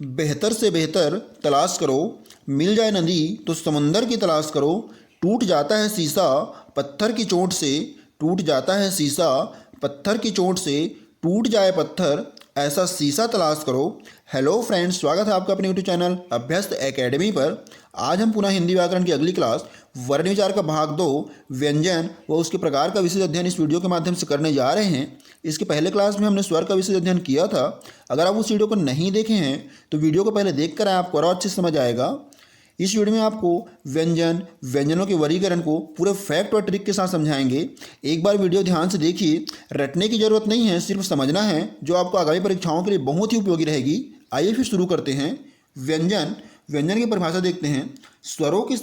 बेहतर से बेहतर तलाश करो, मिल जाए नदी तो समंदर की तलाश करो, टूट जाता है शीशा पत्थर की चोट से, टूट जाता है शीशा पत्थर की चोट से, टूट जाए पत्थर ऐसा शीशा तलाश करो। हेलो फ्रेंड्स, स्वागत है आपका अपने यूट्यूब चैनल अभ्यस्त एकेडमी पर। आज हम पुनः हिंदी व्याकरण की अगली क्लास वर्ण विचार का भाग 2 व्यंजन व उसके प्रकार का विशेष अध्ययन इस वीडियो के माध्यम से करने जा रहे हैं। इसके पहले क्लास में हमने स्वर का विशेष अध्ययन किया था। अगर आप उस वीडियो को नहीं देखे हैं तो वीडियो को पहले देख कर आपको और अच्छे से समझ आएगा। इस वीडियो में आपको व्यंजनों के वर्गीकरण को पूरे फैक्ट और ट्रिक के साथ समझाएंगे। एक बार वीडियो ध्यान से देखिए, रटने की जरूरत नहीं है, सिर्फ समझना है, जो आपको आगामी परीक्षाओं के लिए बहुत ही उपयोगी रहेगी। आइए फिर शुरू करते हैं। व्यंजन की परिभाषा देखते हैं। स्वरों की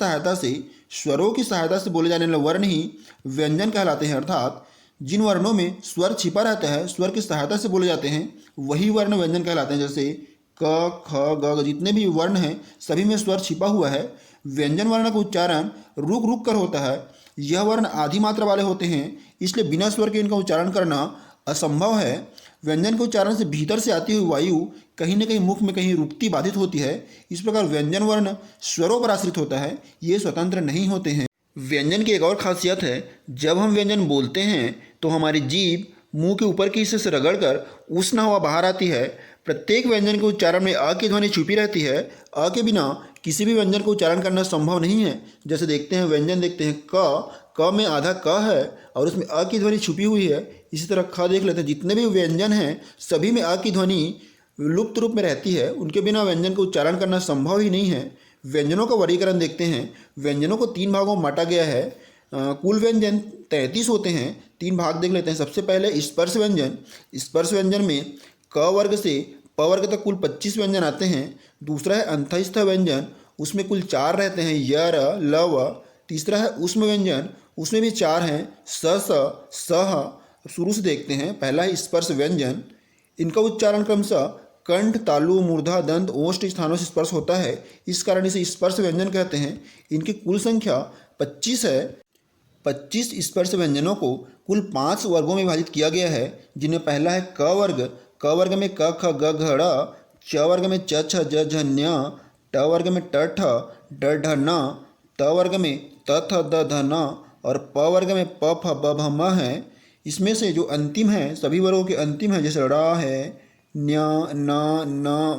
सहायता से बोले जाने वाले वर्ण ही व्यंजन कहलाते हैं, अर्थात जिन वर्णों में स्वर छिपा रहता है, स्वर की सहायता से बोले जाते हैं, वही वर्ण व्यंजन कहलाते हैं। जैसे क, ख, ग, जितने भी वर्ण हैं सभी में स्वर छिपा हुआ है। व्यंजन वर्ण का उच्चारण रुक रुक कर होता है। यह वर्ण आधी मात्रा वाले होते हैं, इसलिए बिना स्वर के इनका उच्चारण करना असंभव है। व्यंजन के उच्चारण से भीतर से आती हुई वायु कहीं न कहीं मुख में कहीं रुकती बाधित होती है। इस प्रकार व्यंजन वर्ण स्वरों पर आश्रित होता है, ये स्वतंत्र नहीं होते हैं। व्यंजन की एक और खासियत है, जब हम व्यंजन बोलते हैं तो हमारी जीभ मुंह के ऊपर के हिस्से से रगड़कर उष्ण हवा बाहर आती है। प्रत्येक व्यंजन के उच्चारण में अ की ध्वनि छुपी रहती है। अ के बिना किसी भी व्यंजन को उच्चारण करना संभव नहीं है। जैसे देखते हैं व्यंजन देखते हैं क में आधा क है और उसमें अ की ध्वनि छुपी हुई है। इसी तरह ख देख लेते हैं, जितने भी व्यंजन हैं सभी में अ की ध्वनि लुप्त रूप में रहती है, उनके बिना व्यंजन को उच्चारण करना संभव ही नहीं है। व्यंजनों का वर्गीकरण देखते हैं। व्यंजनों को 3 भागों में बांटा गया है। कुल व्यंजन 33 होते हैं। 3 भाग देख लेते हैं। सबसे पहले स्पर्श व्यंजन। स्पर्श व्यंजन में क वर्ग से प वर्ग तक कुल 25 व्यंजन आते हैं। दूसरा है अंतःस्थ व्यंजन, उसमें कुल 4 रहते हैं, य, र, ल, व। तीसरा है ऊष्म व्यंजन, उसमें भी 4 हैं, स, स, ह। शुरू से देखते हैं। पहला है स्पर्श व्यंजन। इनका उच्चारण क्रमशः कंठ, तालु, मूर्धा, दंत, ओष्ठ स्थानों से स्पर्श होता है, इस कारण इसे स्पर्श व्यंजन कहते हैं। इनकी कुल संख्या 25 है। 25 स्पर्श व्यंजनों को कुल 5 वर्गों में विभाजित किया गया है, जिनमें पहला है क वर्ग। क वर्ग में क, ख, ग, घ, ड़। च वर्ग में च, छ, ज, झ, ञ। ट वर्ग में ट, ठ, ड, ढ, न। त वर्ग में त, थ, द, ध, न। और प वर्ग में प, फ, ब, भ, म है। इसमें से जो अंतिम है, सभी वर्गों के अंतिम है, जैसे ड़ है, न्य, न,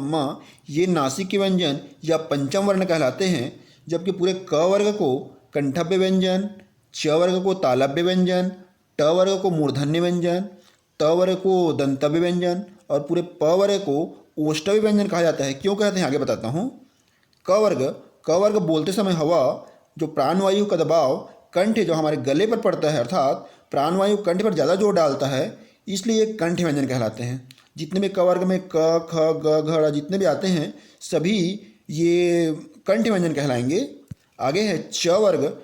म, ये नासिक के व्यंजन या पंचम वर्ण कहलाते हैं। जबकि पूरे क वर्ग को कंठव्य व्यंजन, च वर्ग को तालव्य व्यंजन, ट वर्ग को मूर्धन्य व्यंजन, त वर्ग को दंतव्य व्यंजन और पूरे प वर्ग को ओष्ठव्य व्यंजन कहा जाता है। क्यों कहते हैं आगे बताता हूँ। क वर्ग बोलते समय हवा, जो प्राणवायु का दबाव कंठ जो हमारे गले पर पड़ता है, अर्थात प्राणवायु कंठ पर ज़्यादा जोर डालता है, इसलिए ये कंठ व्यंजन कहलाते हैं। जितने भी क वर्ग में क, ख, ग, घ, ड़ जितने भी आते हैं सभी ये कंठ व्यंजन कहलाएंगे। आगे है च वर्ग।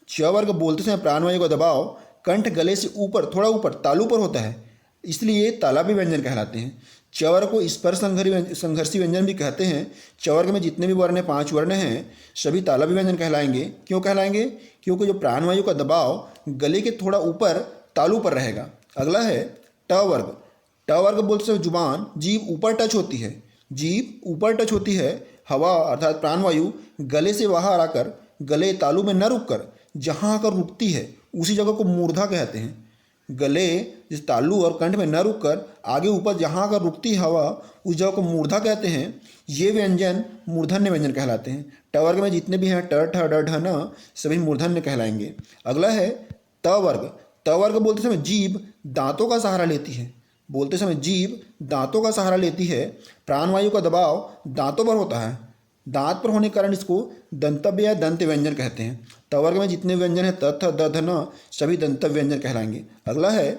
च वर्ग बोलते समय प्राणवायु का दबाव कंठ गले से ऊपर, थोड़ा ऊपर तालु पर होता है, इसलिए तालव्य व्यंजन कहलाते हैं। च वर्ग को स्पर्श संघर्षी व्यंजन भी कहते हैं। च वर्ग में जितने भी वर्ण 5 वर्ण हैं सभी तालव्य व्यंजन कहलाएंगे। क्यों कहलाएंगे? क्योंकि जो प्राणवायु का दबाव गले के थोड़ा ऊपर तालु पर रहेगा। अगला है ट वर्ग। ट वर्ग बोलते समय जुबान, जीभ ऊपर टच होती है। जीभ ऊपर टच होती है। हवा अर्थात प्राणवायु गले से बाहर आकर गले तालु में न रुककर जहाँ आकर रुकती है उसी जगह को मूर्धा कहते हैं। गले जिस तालु और कंठ में न रुककर आगे ऊपर जहाँ आकर रुकती हवा उस जगह को मूर्धा कहते हैं। ये व्यंजन मूर्धन्य व्यंजन कहलाते हैं। ट वर्ग में जितने भी हैं ट, ठ, ड, ढ, न सभी मूर्धन्य कहलाएंगे। अगला है त वर्ग। त वर्ग बोलते समय जीभ दांतों का सहारा लेती है। प्राणवायु का दबाव दांतों पर होता है। दांत पर होने के कारण इसको दंतव्य या दंत व्यंजन कहते हैं। त वर्ग में जितने व्यंजन हैं त, थ, द, ध, न सभी दंतव्य व्यंजन कहलाएंगे। अगला है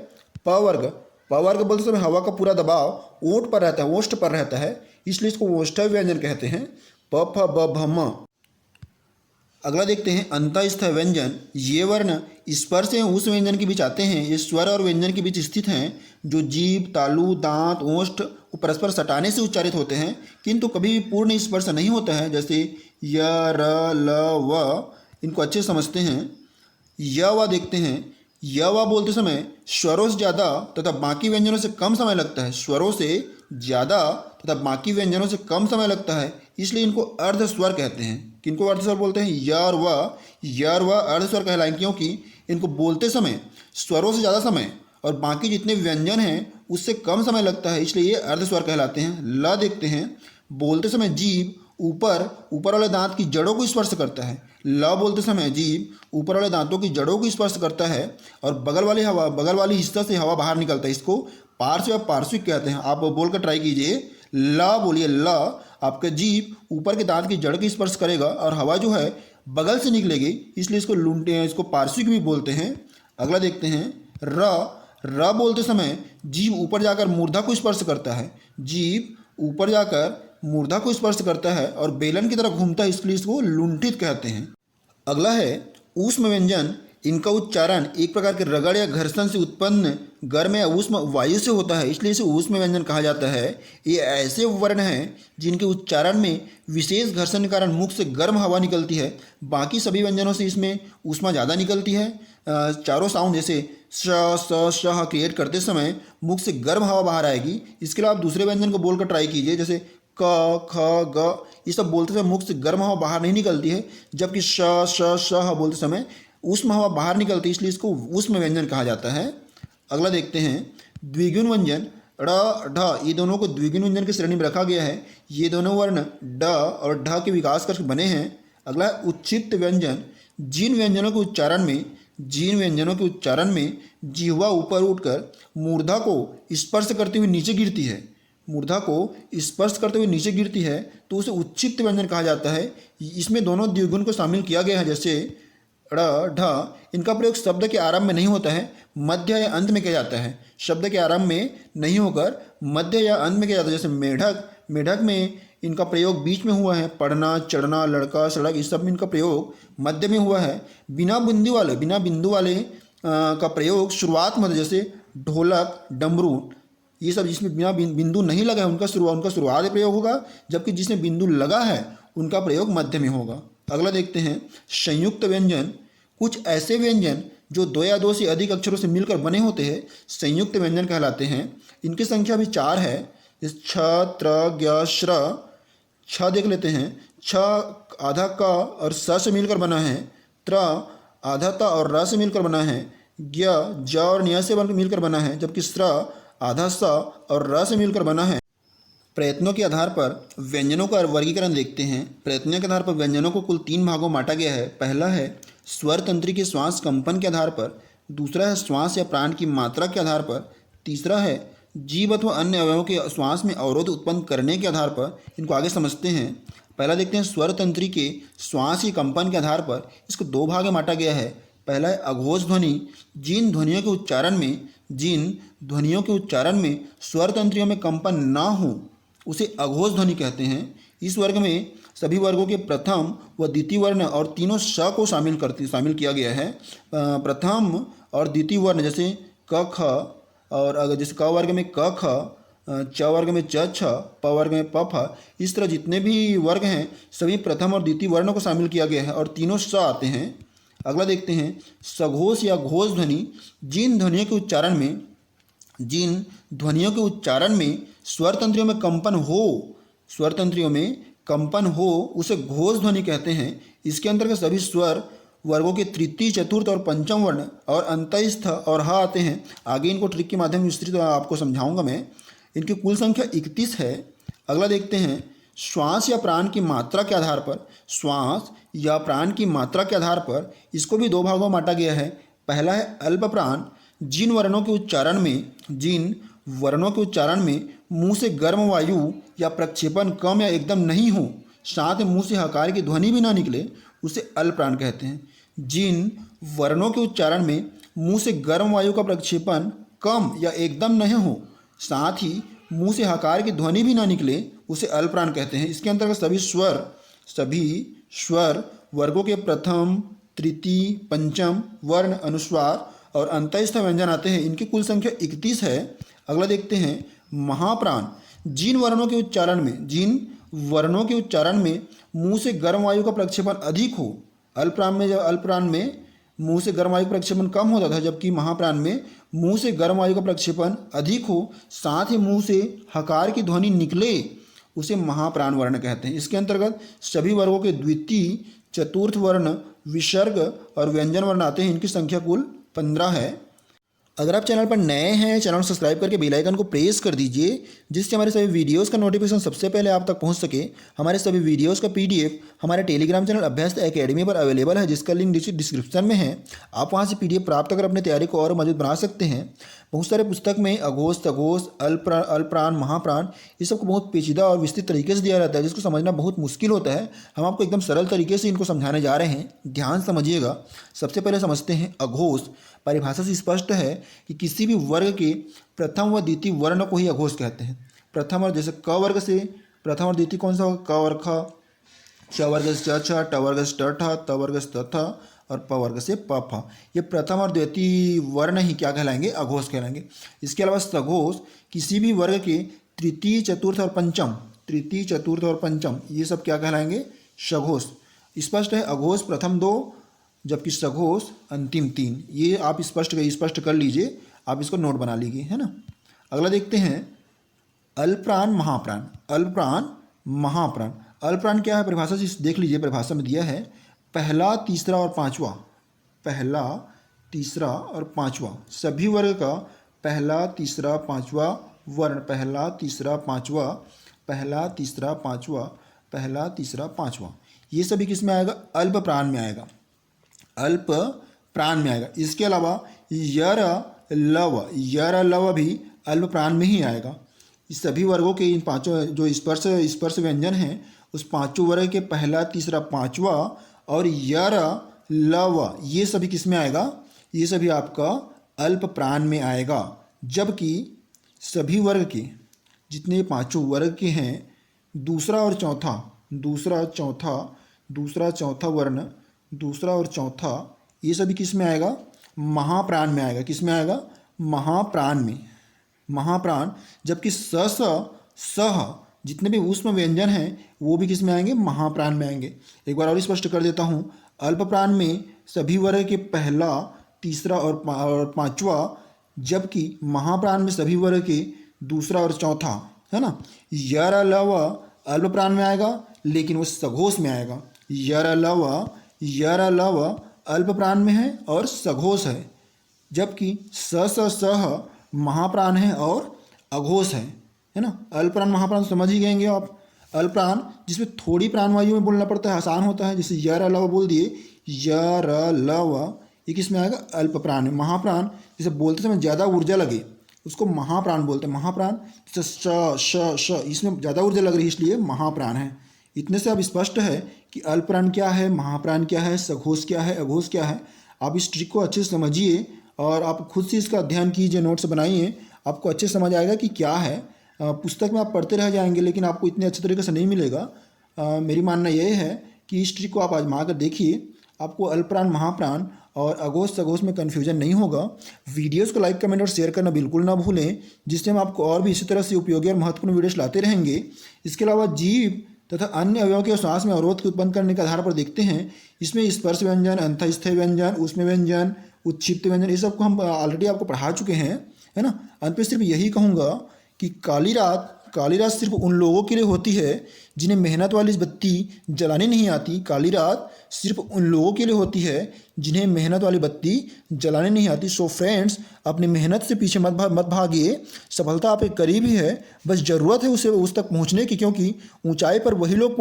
प वर्ग। प वर्ग बोलते समय हवा का पूरा दबाव ओंठ पर रहता है, ओष्ठ पर रहता है, इसलिए इसको ओष्ठव्य व्यंजन कहते हैं। प, फ, ब, भ, म। अगला देखते हैं अंतःस्थ व्यंजन। ये वर्ण स्पर्श एवं उस व्यंजन के बीच आते हैं। ये स्वर और व्यंजन के बीच स्थित हैं, जो जीभ, तालु, दांत, ओष्ठ को परस्पर सटाने से उच्चारित होते हैं, किंतु कभी भी पूर्ण स्पर्श नहीं होता है। जैसे य, र, ल, व। इनको अच्छे समझते हैं। य व देखते हैं। य व बोलते समय स्वरों से ज़्यादा तथा बाकी व्यंजनों से कम समय लगता है। स्वरों से ज़्यादा तथा बाकी व्यंजनों से कम समय लगता है, इसलिए इनको अर्ध स्वर कहते हैं। किनको अर्ध स्वर बोलते हैं? य और व अर्ध स्वर कहलाएंगे, क्योंकि इनको बोलते समय स्वरों से ज़्यादा समय और बाकी जितने व्यंजन हैं उससे कम समय लगता है, इसलिए ये अर्ध स्वर कहलाते हैं। ल देखते हैं, बोलते समय जीभ ऊपर वाले दांत की जड़ों को स्पर्श करता है। ल बोलते समय जीभ ऊपर वाले दांतों की जड़ों को स्पर्श करता है और बगल वाली हिस्सा से हवा बाहर निकलता है। इसको पार्श्व या पार्श्विक कहते हैं। आप बोलकर ट्राई कीजिए, ल बोलिए। ल आपका जीभ ऊपर के दांत की जड़ की स्पर्श करेगा और हवा जो है बगल से निकलेगी, इसलिए इसको पार्श्विक भी बोलते हैं। अगला देखते हैं, र बोलते समय जीभ ऊपर जाकर मूर्धा को स्पर्श करता है। जीभ ऊपर जाकर मूर्धा को स्पर्श करता है और बेलन की तरह घूमता है, इसलिए इसको लुंठित कहते हैं। अगला है ऊष्म व्यंजन। इनका उच्चारण एक प्रकार के रगड़ या घर्षण से उत्पन्न गर्म या ऊष्म वायु से होता है, इसलिए इसे ऊष्म व्यंजन कहा जाता है। ये ऐसे वर्ण हैं जिनके उच्चारण में विशेष घर्षण के कारण मुख से गर्म हवा निकलती है। बाकी सभी व्यंजनों से इसमें ऊष्मा ज़्यादा निकलती है। चारों साउंड जैसे श स श क्रिएट करते समय मुख से गर्म हवा बाहर आएगी। इसके अलावा आप दूसरे व्यंजन को बोलकर ट्राई कीजिए, जैसे क ख ग, ये सब बोलते समय मुख से गर्म हवा बाहर नहीं निकलती है, जबकि श बोलते समय ऊष्म हवा बाहर निकलती है, इसलिए इसको ऊष्म व्यंजन कहा जाता है। अगला देखते हैं, द्विगुण व्यंजन। ड़ ढ, ये दोनों को द्विगुण व्यंजन की श्रेणी में रखा गया है। ये दोनों वर्ण ड और ढ के विकास करके बने हैं। अगला है उच्छिष्ट व्यंजन। जिन व्यंजनों के उच्चारण में जिह्वा ऊपर उठकर मूर्धा को स्पर्श करते हुए नीचे गिरती है, तो उसे उच्छिष्ट व्यंजन कहा जाता है। इसमें दोनों द्विगुण को शामिल किया गया है, जैसे ड़ ढ। इनका प्रयोग शब्द के आरंभ में नहीं होता है, मध्य या अंत में किया जाता है। शब्द के आरंभ में नहीं होकर मध्य या अंत में किया जाता है। जैसे मेढक में इनका प्रयोग बीच में हुआ है। पढ़ना, चढ़ना, लड़का, सड़क, इस सब में इनका प्रयोग मध्य में हुआ है। बिना बिंदु वाले का प्रयोग शुरुआत में, जैसे ढोलक, डमरू, ये सब जिसमें बिना बिंदु नहीं लगा है उनका शुरुआत में प्रयोग होगा, जबकि जिसमें बिंदु लगा है उनका प्रयोग मध्य में होगा। अगला देखते हैं, संयुक्त व्यंजन। कुछ ऐसे व्यंजन जो दो या दो से अधिक अक्षरों से मिलकर बने होते हैं संयुक्त व्यंजन कहलाते हैं। इनकी संख्या भी 4 है। जैसे छ, त्र, ज्ञ, श्र। छ देख लेते हैं। छ आधा क और स से मिलकर बना है। त्र आधा त और र से मिलकर बना है। ज्ञ ज और न्य से मिलकर बना है, जबकि श्र आधा स और र से मिलकर बना है। प्रयत्नों के आधार पर व्यंजनों का वर्गीकरण देखते हैं। प्रयत्नों के आधार पर व्यंजनों को कुल 3 भागों में बांटा गया है। पहला है स्वर तंत्री के श्वास कंपन के आधार पर, दूसरा है श्वास या प्राण की मात्रा के आधार पर, तीसरा है जीव अथवा अन्य अवयवों के श्वास में अवरोध उत्पन्न करने के आधार पर। इनको आगे समझते हैं। पहला देखते हैं स्वर तंत्री के श्वास या कंपन के आधार पर। इसको 2 भाग में बांटा गया है। पहला है अघोष ध्वनि। जिन ध्वनियों के उच्चारण में स्वर तंत्रियों में कंपन ना हो उसे अघोष ध्वनि कहते हैं। इस वर्ग में सभी वर्गों के प्रथम व द्वितीय वर्ण और तीनों श को शामिल किया गया है। प्रथम और द्वितीय वर्ण जैसे क ख, और अगर जैसे क वर्ग में क ख, च वर्ग में च छ, प वर्ग में प फ, इस तरह जितने भी वर्ग हैं सभी प्रथम और द्वितीय वर्णों को शामिल किया गया है और तीनों स आते हैं। अगला देखते हैं सघोष या घोष ध्वनि। जिन ध्वनियों के उच्चारण में स्वर तंत्रियों में कंपन हो उसे घोष ध्वनि कहते हैं। इसके अंतर्गत सभी स्वर वर्गों के तृतीय, चतुर्थ और पंचम वर्ण और अंतस्थ और ह आते हैं। आगे इनको ट्रिक के माध्यम से विस्तृत आपको समझाऊंगा मैं। इनकी कुल संख्या 31 है। अगला देखते हैं श्वास या प्राण की मात्रा के आधार पर इसको भी 2 भागों में बांटा गया है। पहला है अल्प प्राण। जिन वर्णों के उच्चारण में मुंह से गर्म वायु या प्रक्षेपण कम या एकदम नहीं हो, साथ में मुंह से हकार की ध्वनि भी ना निकले, उसे अल्प प्राण कहते हैं। जिन वर्णों के उच्चारण में मुंह से गर्म वायु का प्रक्षेपण कम या एकदम नहीं हो, साथ ही मुंह से हकार की ध्वनि भी ना निकले, उसे अल्प प्राण कहते हैं। इसके अंतर्गत सभी स्वर वर्गों के प्रथम, तृतीय, पंचम वर्ण, अनुस्वार और अंतस्थ व्यंजन आते हैं। इनकी कुल संख्या 31 है। अगला देखते हैं महाप्राण। जिन वर्णों के उच्चारण में मुंह से गर्म वायु का प्रक्षेपण अधिक हो, अल्प प्राण में मुंह से गर्म वायु का प्रक्षेपण कम होता था, जबकि महाप्राण में मुंह से गर्म वायु का प्रक्षेपण अधिक हो, साथ ही मुंह से हकार की ध्वनि निकले, उसे महाप्राण वर्ण कहते हैं। इसके अंतर्गत सभी वर्गों के द्वितीय चतुर्थ वर्ण, विसर्ग और व्यंजन वर्ण आते हैं। इनकी संख्या कुल 15 है। अगर आप चैनल पर नए हैं, चैनल को सब्सक्राइब करके बेल आइकन को प्रेस कर दीजिए, जिससे हमारे सभी वीडियोस का नोटिफिकेशन सबसे पहले आप तक पहुंच सके। हमारे सभी वीडियोस का पीडीएफ हमारे टेलीग्राम चैनल अभ्यास एकेडमी पर अवेलेबल है, जिसका लिंक डिस्क्रिप्शन में है। आप वहां से पीडीएफ प्राप्त कर अपनी तैयारी को और मजबूत बना सकते हैं। बहुत सारे पुस्तक में अघोष, तघोष, अल्पप्राण, महाप्राण, ये सबको बहुत पेचीदा और विस्तृत तरीके से दिया रहता है, जिसको समझना बहुत मुश्किल होता है। हम आपको एकदम सरल तरीके से इनको समझाने जा रहे हैं, ध्यान समझिएगा। सबसे पहले समझते हैं अघोष। परिभाषा से स्पष्ट है कि किसी भी वर्ग के प्रथम व द्वितीय वर्ण को ही अघोष कहते हैं। प्रथम और जैसे क वर्ग से प्रथम और द्वितीय कौन सा होगा? क और ख। च वर्ग से च, ट वर्ग से ट, त वर्ग से त और प वर्ग से प फ। ये प्रथम और द्वितीय वर्ण ही क्या कहलाएंगे? अघोष कहलाएंगे। इसके अलावा सघोष किसी भी वर्ग के तृतीय, चतुर्थ और पंचम, तृतीय, चतुर्थ और पंचम, ये सब क्या कहलाएंगे? सघोष। स्पष्ट है, अघोष प्रथम 2 जबकि सघोष अंतिम 3। ये आप स्पष्ट कर लीजिए, आप इसको नोट बना लीजिए, है ना। अगला देखते हैं अल्पप्राण, महाप्राण। अल्पप्राण, महाप्राण। अल्पप्राण क्या है? परिभाषा से देख लीजिए, परिभाषा में दिया है पहला, तीसरा और पांचवा। पहला, तीसरा और पांचवा, सभी वर्ग का पहला, तीसरा, पांचवा वर्ण। पहला, तीसरा, पांचवा, पहला, तीसरा, पांचवा, पहला, तीसरा, पांचवा, ये सभी किस में आएगा? अल्पप्राण में आएगा। अल्प प्राण में आएगा। इसके अलावा यर, लव, यर, लव भी अल्प प्राण में ही आएगा। इस सभी वर्गों के इन पांचों जो स्पर्श व्यंजन हैं, उस पांचों वर्ग के पहला, तीसरा, पांचवा और यर, लव, ये सभी किस में आएगा? ये सभी आपका अल्प प्राण में आएगा। जबकि सभी वर्ग के जितने पांचों वर्ग के हैं, दूसरा और चौथा वर्ण, दूसरा और चौथा, ये सभी किस में आएगा? महाप्राण में आएगा। किस में आएगा? महाप्राण में, महाप्राण। जबकि सह जितने भी ऊष्म व्यंजन हैं, वो भी किस में आएंगे? महाप्राण में आएंगे। एक बार और स्पष्ट कर देता हूँ, अल्पप्राण में सभी वर्ग के पहला, तीसरा और पांचवा, जबकि महाप्राण में सभी वर्ग के दूसरा और चौथा, है ना। यर, लव अल्पप्राण में आएगा, लेकिन वो सघोष में आएगा। यर, लव अल्प प्राण में है और सघोष है, जबकि सह महाप्राण है और अघोष है ना। अल्प प्राण, महाप्राण समझ ही गएंगे आप। अल्प प्राण जिसमें थोड़ी प्राणवायु में बोलना पड़ता है, आसान होता है, जैसे यर, लव बोल दिए, यर, लव, ये किस में आएगा? अल्प प्राण में। महाप्राण जैसे बोलते समय ज़्यादा ऊर्जा लगे, उसको महाप्राण बोलते हैं। महाप्राण जैसे श, इसमें ज़्यादा ऊर्जा लग रही है, इसलिए महाप्राण है। इतने से अब स्पष्ट है कि अल्पप्राण क्या है, महाप्राण क्या है, सघोष क्या है, अघोष क्या है। आप इस ट्रिक को अच्छे से समझिए और आप खुद से इसका अध्ययन कीजिए, नोट्स बनाइए, आपको अच्छे से समझ आएगा कि क्या है। पुस्तक में आप पढ़ते रह जाएंगे, लेकिन आपको इतने अच्छे तरीके से नहीं मिलेगा। मेरी मानना यह है कि इस ट्रिक को आप आजमा कर देखिए, आपको अल्पप्राण, महाप्राण और अघोष, सघोष में कन्फ्यूजन नहीं होगा। वीडियोस को लाइक, कमेंट और शेयर करना बिल्कुल ना भूलें, जिससे हम आपको और भी इसी तरह से उपयोगी और महत्वपूर्ण वीडियोस लाते रहेंगे। इसके अलावा जीव तथा अन्य अवयवों के श्वास में अवरोध के उत्पन्न करने के आधार पर देखते हैं। इसमें स्पर्श व्यंजन, अंतःस्थय व्यंजन, ऊष्म व्यंजन, उत्क्षिप्त व्यंजन, ये सब को हम ऑलरेडी आपको पढ़ा चुके हैं, है ना। अंत में सिर्फ यही कहूँगा कि काली रात सिर्फ उन लोगों के लिए होती है जिन्हें मेहनत वाली बत्ती जलानी नहीं आती। काली रात सिर्फ उन लोगों के लिए होती है जिन्हें मेहनत वाली बत्ती जलाने नहीं आती। सो फ्रेंड्स, अपनी मेहनत से पीछे मत भागिए, सफलता आपके करीब ही है, बस ज़रूरत है उस तक पहुंचने की, क्योंकि ऊंचाई पर वही लोग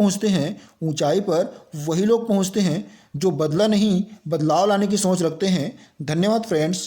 पहुंचते हैं जो बदलाव लाने की सोच रखते हैं। धन्यवाद फ्रेंड्स।